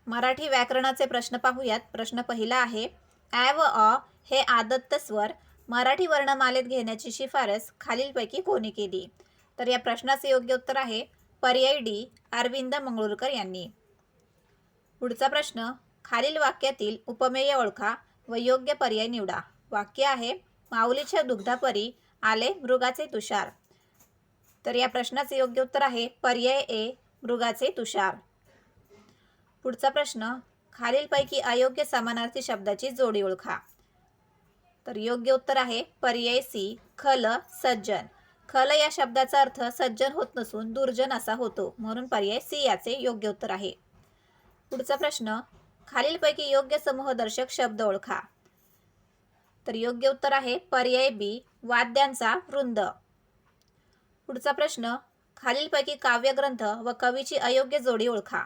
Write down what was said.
मराठी व्याकरणाचे प्रश्न पाहूयात. प्रश्न पहिला आहे, ॲ व अ हे आदत्त स्वर मराठी वर्णमालेत घेण्याची शिफारस खालीलपैकी कोणी केली? तर या प्रश्नाचे योग्य उत्तर आहे पर्याय डी, अरविंद मंगळूरकर यांनी. पुढचा प्रश्न, खालील वाक्यातील उपमेय ओळखा व योग्य पर्याय निवडा. वाक्य आहे, माऊलीच्या दुग्धापरी आले मृगाचे तुषार. तर या प्रश्नाचे योग्य उत्तर आहे पर्याय ए, मृगाचे तुषार. पुढचा प्रश्न, खालीलपैकी अयोग्य समानार्थी शब्दाची जोडी ओळखा. तर योग्य उत्तर आहे पर्याय सी, खल सज्जन. खल या शब्दाचा अर्थ सज्जन होत नसून दुर्जन असा होतो, म्हणून पर्याय सी याचे योग्य उत्तर आहे. पुढचा प्रश्न, खालीलपैकी योग्य समूहदर्शक शब्द ओळखा. तर योग्य उत्तर आहे पर्याय बी, वाद्यांचा वृंद. पुढचा प्रश्न, खालीलपैकी काव्यग्रंथ व कवीची अयोग्य जोडी ओळखा.